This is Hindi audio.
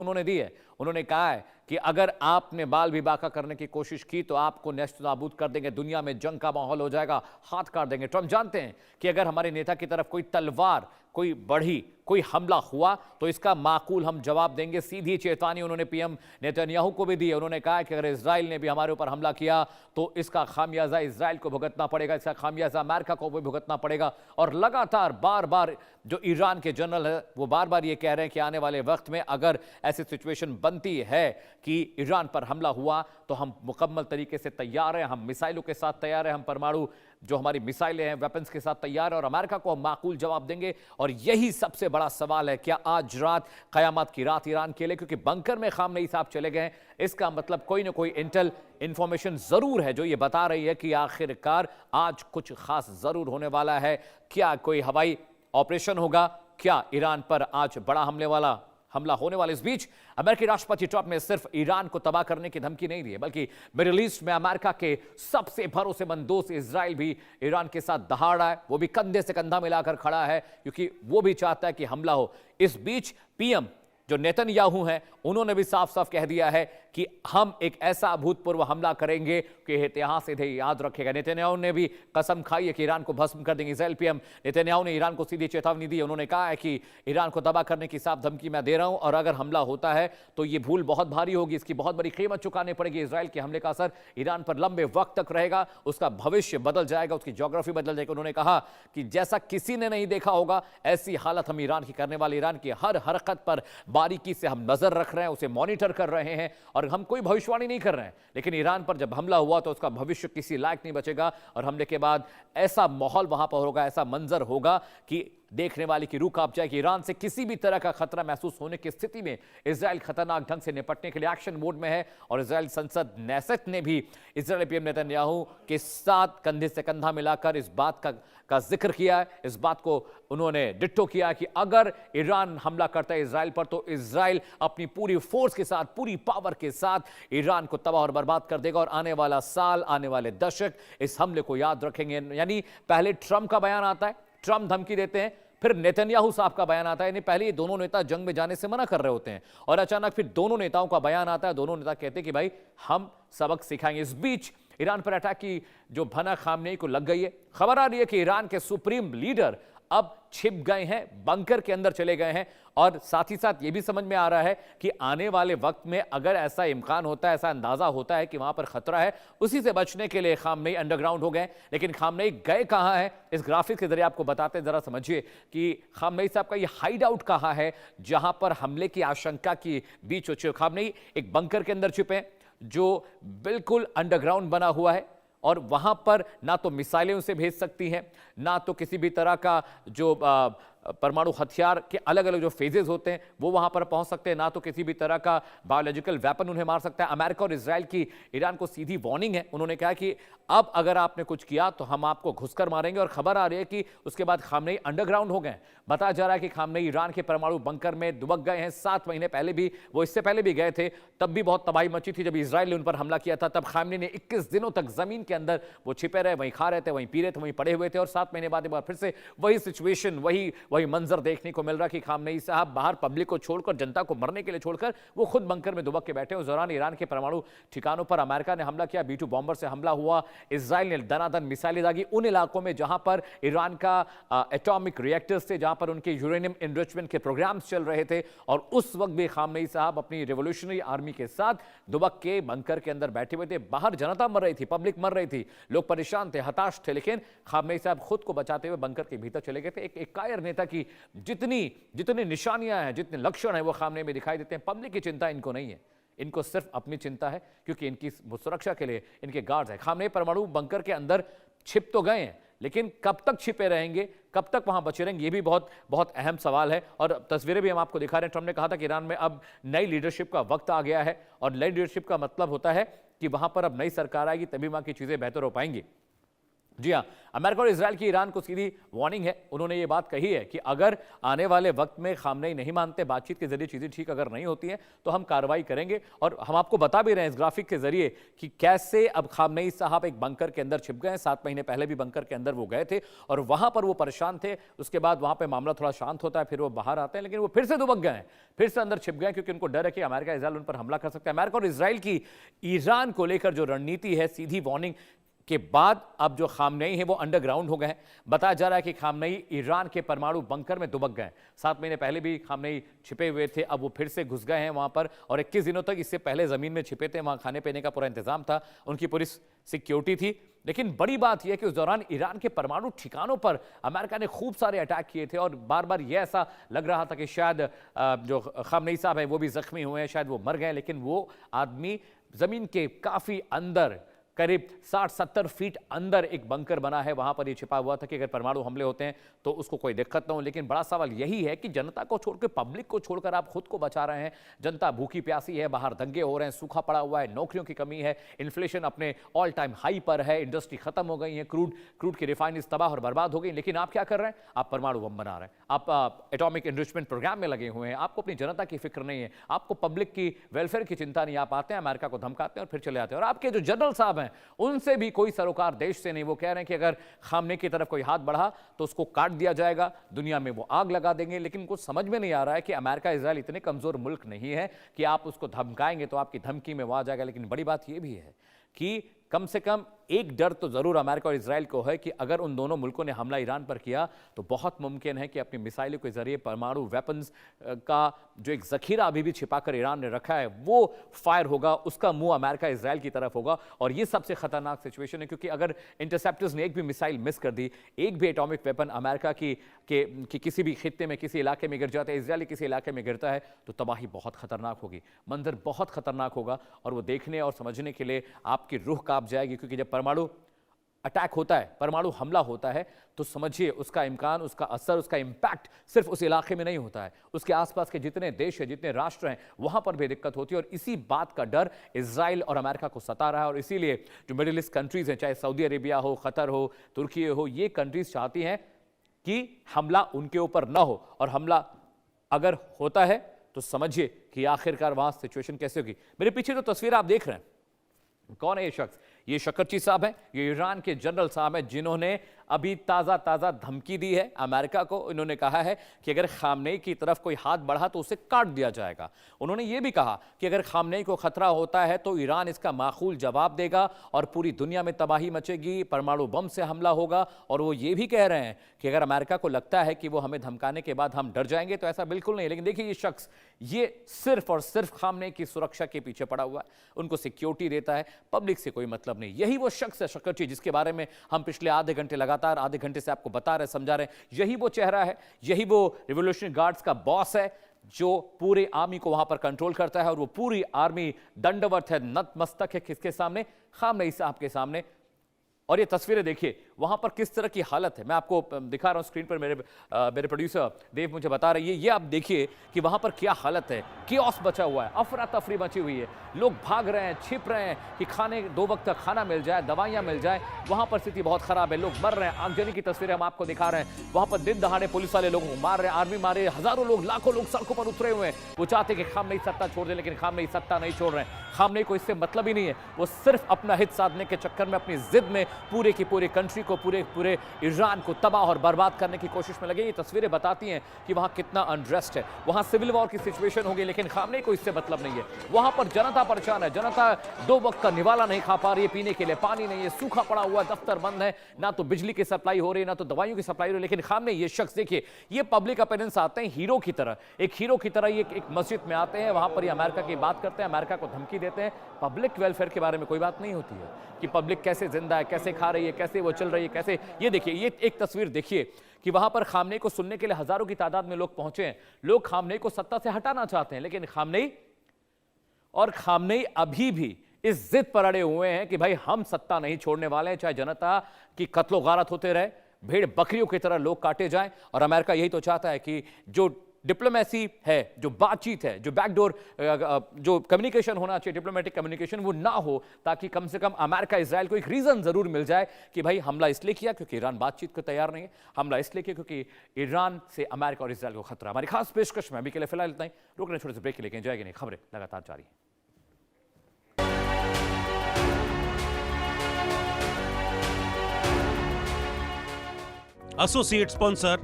उन्होंने दी है। उन्होंने कहा है कि अगर आपने बाल विभागा करने की कोशिश की तो आपको नेस्त नाबूद कर देंगे, दुनिया में जंग का माहौल हो जाएगा, हाथ काट देंगे। ट्रंप जानते हैं कि अगर हमारे नेता की तरफ कोई तलवार, कोई बढ़ी, कोई हमला हुआ तो इसका माकूल हम जवाब देंगे। सीधी चेतावनी उन्होंने पीएम नेतन्याहू को भी दी है। उन्होंने कहा कि अगर इजराइल ने भी हमारे ऊपर हमला किया तो इसका खामियाजा इजराइल को भुगतना पड़ेगा, इसका खामियाजा अमेरिका को भी भुगतना पड़ेगा। और लगातार बार बार जो ईरान के जनरल है वो बार बार ये कह रहे हैं कि आने वाले वक्त में अगर ऐसी सिचुएशन बनती है कि ईरान पर हमला हुआ तो हम मुकम्मल तरीके से तैयार हैं, हम मिसाइलों के साथ तैयार हैं, हम परमाणु जो हमारी मिसाइलें हैं वेपन्स के साथ तैयार है और अमेरिका को हम माकूल जवाब देंगे। और यही सबसे बड़ा सवाल है, क्या आज रात कयामत की रात ईरान के लिए, क्योंकि बंकर में खामनेई साहब चले गए, इसका मतलब कोई ना कोई इंटेल इंफॉर्मेशन जरूर है जो ये बता रही है कि आखिरकार आज कुछ खास जरूर होने वाला है। क्या कोई हवाई ऑपरेशन होगा, क्या ईरान पर आज बड़ा हमला होने वाले। इस बीच अमेरिकी राष्ट्रपति ट्रंप ने सिर्फ ईरान को तबाह करने की धमकी नहीं दी है, बल्कि मिडिल ईस्ट में अमेरिका के सबसे भरोसेमंद दोस्त इजराइल भी ईरान के साथ दहाड़ा है। वो भी कंधे से कंधा मिलाकर खड़ा है क्योंकि वो भी चाहता है कि हमला हो। इस बीच पीएम जो नेतन्याहू हैं उन्होंने भी साफ साफ कह दिया है कि हम एक ऐसा अभूतपूर्व हमला करेंगे कि इतिहास इन्हें याद रखेगा। नेतन्याहू ने भी कसम खाई है कि ईरान को भस्म कर देंगे। इजराइल पीएम नेतन्याहू ने ईरान को सीधी चेतावनी दी। उन्होंने कहा है कि ईरान को तबाह करने की साफ धमकी मैं दे रहा हूं और अगर हमला होता है तो ये भूल बहुत भारी होगी, इसकी बहुत बड़ी कीमत चुकानी पड़ेगी। इजराइल के हमले का असर ईरान पर लंबे वक्त तक रहेगा, उसका भविष्य बदल जाएगा, उसकी ज्योग्राफी बदल जाएगी। उन्होंने कहा कि जैसा किसी ने नहीं देखा होगा ऐसी हालत हम ईरान की करने वाले, ईरान की हर हरकत पर बारीकी से हम नजर रख रहे हैं, उसे मॉनिटर कर रहे हैं और हम कोई भविष्यवाणी नहीं कर रहे हैं। लेकिन ईरान पर जब हमला हुआ तो उसका भविष्य किसी लायक नहीं बचेगा और हमले के बाद ऐसा माहौल वहां पर होगा, ऐसा मंजर होगा कि देखने वाले की रूह कांप जाएगी। ईरान से किसी भी तरह का खतरा महसूस होने की स्थिति में इजराइल खतरनाक ढंग से निपटने के लिए एक्शन मोड में है। और इजराइल संसद नेसेट ने भी इजराइल पीएम नेतन्याहू के साथ कंधे से कंधा मिलाकर इस बात का जिक्र किया है। इस बात को उन्होंने डिट्टो किया कि अगर ईरान हमला करता है इजराइल पर तो इजराइल अपनी पूरी फोर्स के साथ, पूरी पावर के साथ ईरान को तबाह और बर्बाद कर देगा और आने वाला साल, आने वाले दशक इस हमले को याद रखेंगे। यानी पहले ट्रंप का बयान आता है, ट्रंप धमकी देते हैं, फिर नेतन्याहू साहब का बयान आता है। यानी पहले ये दोनों नेता जंग में जाने से मना कर रहे होते हैं और अचानक फिर दोनों नेताओं का बयान आता है। दोनों नेता कहते हैं कि भाई हम सबक सिखाएंगे। इस बीच ईरान पर अटैक की जो भनक खामनेई को लग गई है। खबर आ रही है कि ईरान के सुप्रीम लीडर अब छिप गए हैं, बंकर के अंदर चले गए हैं और साथ ही साथ ये भी समझ में आ रहा है कि आने वाले वक्त में अगर ऐसा इम्कान होता है, ऐसा अंदाजा होता है कि वहां पर खतरा है, उसी से बचने के लिए खामनेई अंडरग्राउंड हो गए। लेकिन खामनेई गए कहां है, इस ग्राफिक्स के जरिए आपको बताते हैं, जरा समझिए कि खामनेई साहब का ये हाइड आउट कहां है जहां पर हमले की आशंका की बीच खामनेई एक बंकर के अंदर छिपे जो बिल्कुल अंडरग्राउंड बना हुआ है और वहां पर ना तो मिसाइलें उसे भेज सकती हैं, ना तो किसी भी तरह का जो परमाणु हथियार के अलग अलग जो फेजेस होते हैं वो वहां पर पहुंच सकते हैं, ना तो किसी भी तरह का बायोलॉजिकल वेपन उन्हें मार सकता है। अमेरिका और इजराइल की ईरान को सीधी वार्निंग है। उन्होंने कहा कि अब अगर आपने कुछ किया तो हम आपको घुसकर मारेंगे। और खबर आ रही है कि उसके बाद खामनेई अंडरग्राउंड हो गए। बताया जा रहा है कि खामनेई ईरान के परमाणु बंकर में दुबक गए हैं। 7 महीने पहले भी वो, इससे पहले भी गए थे, तब भी बहुत तबाही मची थी। जब इजराइल ने उन पर हमला किया था तब खामनेई ने 21 दिनों तक जमीन के अंदर वो छिपे रहे, वहीं खा रहे थे, वहीं पी रहे थे, वहीं पड़े हुए थे। और 7 महीने बाद एक बार फिर से वही सिचुएशन, वही मंजर देखने को मिल रहा कि खामनेई साहब बाहर पब्लिक को छोड़कर, जनता को मरने के लिए छोड़कर वो खुद बंकर में दुबक के बैठे। उस दौरान ईरान के परमाणु ठिकानों पर अमेरिका ने हमला किया, B-2 बॉम्बर से हमला हुआ। इजराइल ने दनादन मिसाइलें दागी उन इलाकों में जहां पर ईरान का एटॉमिक रिएक्टर्स थे, जहां पर उनके यूरेनियम एनरिचमेंट के प्रोग्राम्स चल रहे थे। और उस वक्त भी खामनेई साहब अपनी रिवोल्यूशनरी आर्मी के साथ दुबक के बंकर के अंदर बैठे हुए थे। बाहर जनता मर रही थी, पब्लिक मर रही थी, लोग परेशान थे, हताश थे, लेकिन खामनेई साहब खुद को बचाते हुए बंकर के भीतर चले गए थे। एक कायर नेता की जितनी निशानियां हैं, जितने लक्षण हैं वो खामनेई में दिखाई देते हैं। पब्लिक की चिंता इनको नहीं है, इनको सिर्फ अपनी चिंता है क्योंकि इनकी सुरक्षा के लिए इनके गार्ड्स हैं। खामनेई परमाणु बंकर के अंदर छिप तो गए हैं, लेकिन कब तक छिपे रहेंगे, कब तक वहां बचे रहेंगे, ये भी बहुत बहुत अहम सवाल है। और तस्वीरें भी हम आपको दिखा रहे हैं। ट्रंप ने कहा था कि ईरान में अब नई लीडरशिप का वक्त आ गया है और नई लीडरशिप का मतलब होता है कि वहां पर अब नई सरकार आएगी, तभी वहां की चीजें बेहतर हो पाएंगी। जी हाँ, अमेरिका और इजराइल की ईरान को सीधी वार्निंग है। उन्होंने ये बात कही है कि अगर आने वाले वक्त में खामनेई नहीं मानते, बातचीत के जरिए चीजें ठीक अगर नहीं होती हैं तो हम कार्रवाई करेंगे। और हम आपको बता भी रहे हैं इस ग्राफिक के जरिए कि कैसे अब खामनेई साहब एक बंकर के अंदर छिप गए हैं। 7 महीने पहले भी बंकर के अंदर वो गए थे और वहां पर वो परेशान थे। उसके बाद वहां पर मामला थोड़ा शांत होता है, फिर वो बाहर आते हैं, लेकिन वो फिर से दुबक गए हैं, फिर से अंदर छिप गए, क्योंकि उनको डर है कि अमेरिका इजराइल उन पर हमला कर सकता है। अमेरिका और इजराइल की ईरान को लेकर जो रणनीति है, सीधी वार्निंग के बाद अब जो खामनेई है वो अंडरग्राउंड हो गए हैं। बताया जा रहा है कि खामनेई ईरान के परमाणु बंकर में दुबक गए। 7 महीने पहले भी खामनेई छिपे हुए थे, अब वो फिर से घुस गए हैं वहां पर और 21 दिनों तक इससे पहले जमीन में छिपे थे। वहां खाने पीने का पूरा इंतजाम था, उनकी पूरी सिक्योरिटी थी। लेकिन बड़ी बात यह कि उस दौरान ईरान के परमाणु ठिकानों पर अमेरिका ने खूब सारे अटैक किए थे और बार बार यह ऐसा लग रहा था कि शायद जो खामनेई साहब हैं वो भी जख्मी हुए हैं, शायद वो मर गए। लेकिन वो आदमी जमीन के काफी अंदर, करीब 60-70 फीट अंदर एक बंकर बना है, वहां पर ये छिपा हुआ था कि अगर परमाणु हमले होते हैं तो उसको कोई दिक्कत ना हो। लेकिन बड़ा सवाल यही है कि जनता को छोड़कर, पब्लिक को छोड़कर आप खुद को बचा रहे हैं। जनता भूखी प्यासी है, बाहर दंगे हो रहे हैं, सूखा पड़ा हुआ है, नौकरियों की कमी है, इन्फ्लेशन अपने ऑल टाइम हाई पर है, इंडस्ट्री खत्म हो गई है, क्रूड की रिफाइनरीज तबाह और बर्बाद हो गई। लेकिन आप क्या कर रहे हैं? आप परमाणु बम बना रहे हैं, आप एटॉमिक एनरिचमेंट प्रोग्राम में लगे हुए हैं। आपको अपनी जनता की फिक्र नहीं है, आपको पब्लिक की वेलफेयर की चिंता नहीं। आप आते हैं, अमेरिका को धमकाते हैं और फिर चले आते हैं। और आपके जो जनरल साहब हैं उनसे भी कोई सरोकार देश से नहीं। वो कह रहे हैं कि अगर खामने की तरफ कोई हाथ बढ़ा तो उसको काट दिया जाएगा, दुनिया में वो आग लगा देंगे। लेकिन कुछ समझ में नहीं आ रहा है कि अमेरिका इजराइल इतने कमजोर मुल्क नहीं है कि आप उसको धमकाएंगे तो आपकी धमकी में वो आ जाएगा। लेकिन बड़ी बात यह भी है कि कम से कम एक डर तो जरूर अमेरिका और इजराइल को है कि अगर उन दोनों मुल्कों ने हमला ईरान पर किया तो बहुत मुमकिन है कि अपनी मिसाइलों के जरिए परमाणु वेपन्स का जो एक जखीरा अभी भी छिपाकर ईरान ने रखा है वो फायर होगा, उसका मुंह अमेरिका इजराइल की तरफ होगा। और ये सबसे खतरनाक सिचुएशन है, क्योंकि अगर इंटरसेप्टर्स ने एक भी मिसाइल मिस कर दी, एक भी एटॉमिक वेपन अमेरिका की किसी भी खित्ते में, किसी इलाके में गिर जाता है, इजराइल किसी इलाके में गिरता है, तो तबाही बहुत खतरनाक होगी, मंजर बहुत खतरनाक होगा। और वो देखने और समझने के लिए आपकी रूह कांप जाएगी, क्योंकि जब परमाणु अटैक होता है, परमाणु हमला होता है, तो समझिए उसका इम्कान, उसका असर, उसका इंपैक्ट सिर्फ उस इलाके में नहीं होता है, उसके आसपास के जितने देश हैं, जितने राष्ट्र हैं, वहां पर भी दिक्कत होती है। और इसी बात का डर इजराइल और अमेरिका को सता रहा है। और इसीलिए जो मिडिल ईस्ट कंट्रीज हैं, चाहे सऊदी अरेबिया हो, कतर हो, तुर्की हो, ये कंट्रीज चाहती हैं कि हमला उनके ऊपर न हो। और हमला अगर होता है तो समझिए कि आखिरकार वहां सिचुएशन कैसे होगी। मेरे पीछे जो तस्वीर आप देख रहे हैं, कौन है ये शख्स? ये शकरची साहब हैं, ये ईरान के जनरल साहब हैं, जिन्होंने अभी ताज़ा धमकी दी है अमेरिका को। इन्होंने कहा है कि अगर खामनेई की तरफ कोई हाथ बढ़ा तो उसे काट दिया जाएगा। उन्होंने ये भी कहा कि अगर खामनेई को खतरा होता है तो ईरान इसका माकूल जवाब देगा और पूरी दुनिया में तबाही मचेगी, परमाणु बम से हमला होगा। और वो ये भी कह रहे हैं कि अगर अमेरिका को लगता है कि वो हमें धमकाने के बाद हम डर जाएंगे तो ऐसा बिल्कुल नहीं। लेकिन देखिए, ये शख्स ये सिर्फ और सिर्फ खामनेई की सुरक्षा के पीछे पड़ा हुआ है, उनको सिक्योरिटी देता है, पब्लिक से कोई मतलब नहीं। यही वो शख्स है शकरची, जिसके बारे में हम पिछले आधे घंटे से आपको बता रहे, समझा रहे। यही वो चेहरा है, यही वो रिवोल्यूशनरी गार्ड्स का बॉस है, जो पूरे आर्मी को वहां पर कंट्रोल करता है। और वो पूरी आर्मी दंडवत है, नतमस्तक है किसके सामने? खामनेई साहब के सामने। और ये तस्वीरें देखिए वहां पर किस तरह की हालत है, मैं आपको दिखा रहा हूं स्क्रीन पर। मेरे प्रोड्यूसर देव मुझे बता रहे हैं, ये आप देखिए कि वहां पर क्या हालत है। कियोस्क बचा हुआ है, अफरा तफरी मची हुई है, लोग भाग रहे हैं, छिप रहे हैं कि खाने 2 वक्त का खाना मिल जाए, दवाइयां मिल जाए। वहां पर स्थिति बहुत खराब है, लोग मर रहे हैं। आगजनी की तस्वीरें हम आपको दिखा रहे हैं। वहां पर दिन दहाड़े पुलिस वाले लोगों को मार रहे हैं, आर्मी मार रही है, हजारों लोग, लाखों लोग सड़कों पर उतरे हुए हैं। वो चाहते कि खामनेई सत्ता छोड़ दे, लेकिन खामनेई सत्ता नहीं छोड़ रहे हैं। खामनेई को इससे मतलब ही नहीं है, वो सिर्फ अपना हित साधने के चक्कर में, अपनी जिद में पूरे की पूरी कंट्री को, पूरे ईरान को तबाह और बर्बाद करने की कोशिश में लगे। ये तस्वीरें बताती हैं कि वहां कितना अनरेस्ट है, वहां सिविल वॉर की सिचुएशन होगी। लेकिन खामनेई को इससे मतलब नहीं है। वहां पर जनता परेशान है, जनता 2 वक्त का निवाला नहीं खा पा रही है, पीने के लिए पानी नहीं है, सूखा पड़ा हुआ, दफ्तर बंद है, ना तो बिजली की सप्लाई हो रही है, ना तो दवाइयों की सप्लाई हो रही है। लेकिन खामनेई, ये शख्स देखिए, ये पब्लिक अपीयरेंस आते हैं हीरो की तरह, एक हीरो की तरह। ये एक मस्जिद में आते हैं, वहां पर ये अमेरिका की बात करते हैं, अमेरिका को धमकी देते हैं। पब्लिक वेलफेयर के बारे में कोई बात नहीं होती है कि पब्लिक कैसे जिंदा है, कैसे खा रही है, कैसे वो चल रही है, कैसे। ये देखिए, ये एक तस्वीर देखिए कि वहां पर खामनेई को सुनने के लिए हजारों की तादाद में लोग पहुंचे हैं। लोग खामनेई को सत्ता से हटाना चाहते हैं, लेकिन खामनेई अभी भी इस जिद पर अड़े हुए हैं कि भाई हम सत्ता नहीं छोड़ने वाले हैं, चाहे जनता की कत्लो गारत होते रहे, भेड़ बकरियों की तरह लोग काटे जाएं। और अमेरिका यही तो चाहता है कि जो डिप्लोमेसी है, जो बातचीत है, जो बैकडोर जो कम्युनिकेशन होना चाहिए, डिप्लोमेटिक कम्युनिकेशन, वो ना हो, ताकि कम से कम अमेरिका इजराइल को एक रीजन जरूर मिल जाए कि भाई हमला इसलिए किया क्योंकि ईरान बातचीत को तैयार नहीं है, हमला इसलिए किया क्योंकि ईरान से अमेरिका और इजराइल को खतरा। हमारी खास पेशकश में अभी के लिए फिलहाल इतना ही, रुकने छोटे से ब्रेक के लेके जाएगी नहीं, खबरें लगातार जारी हैं। Associate sponsor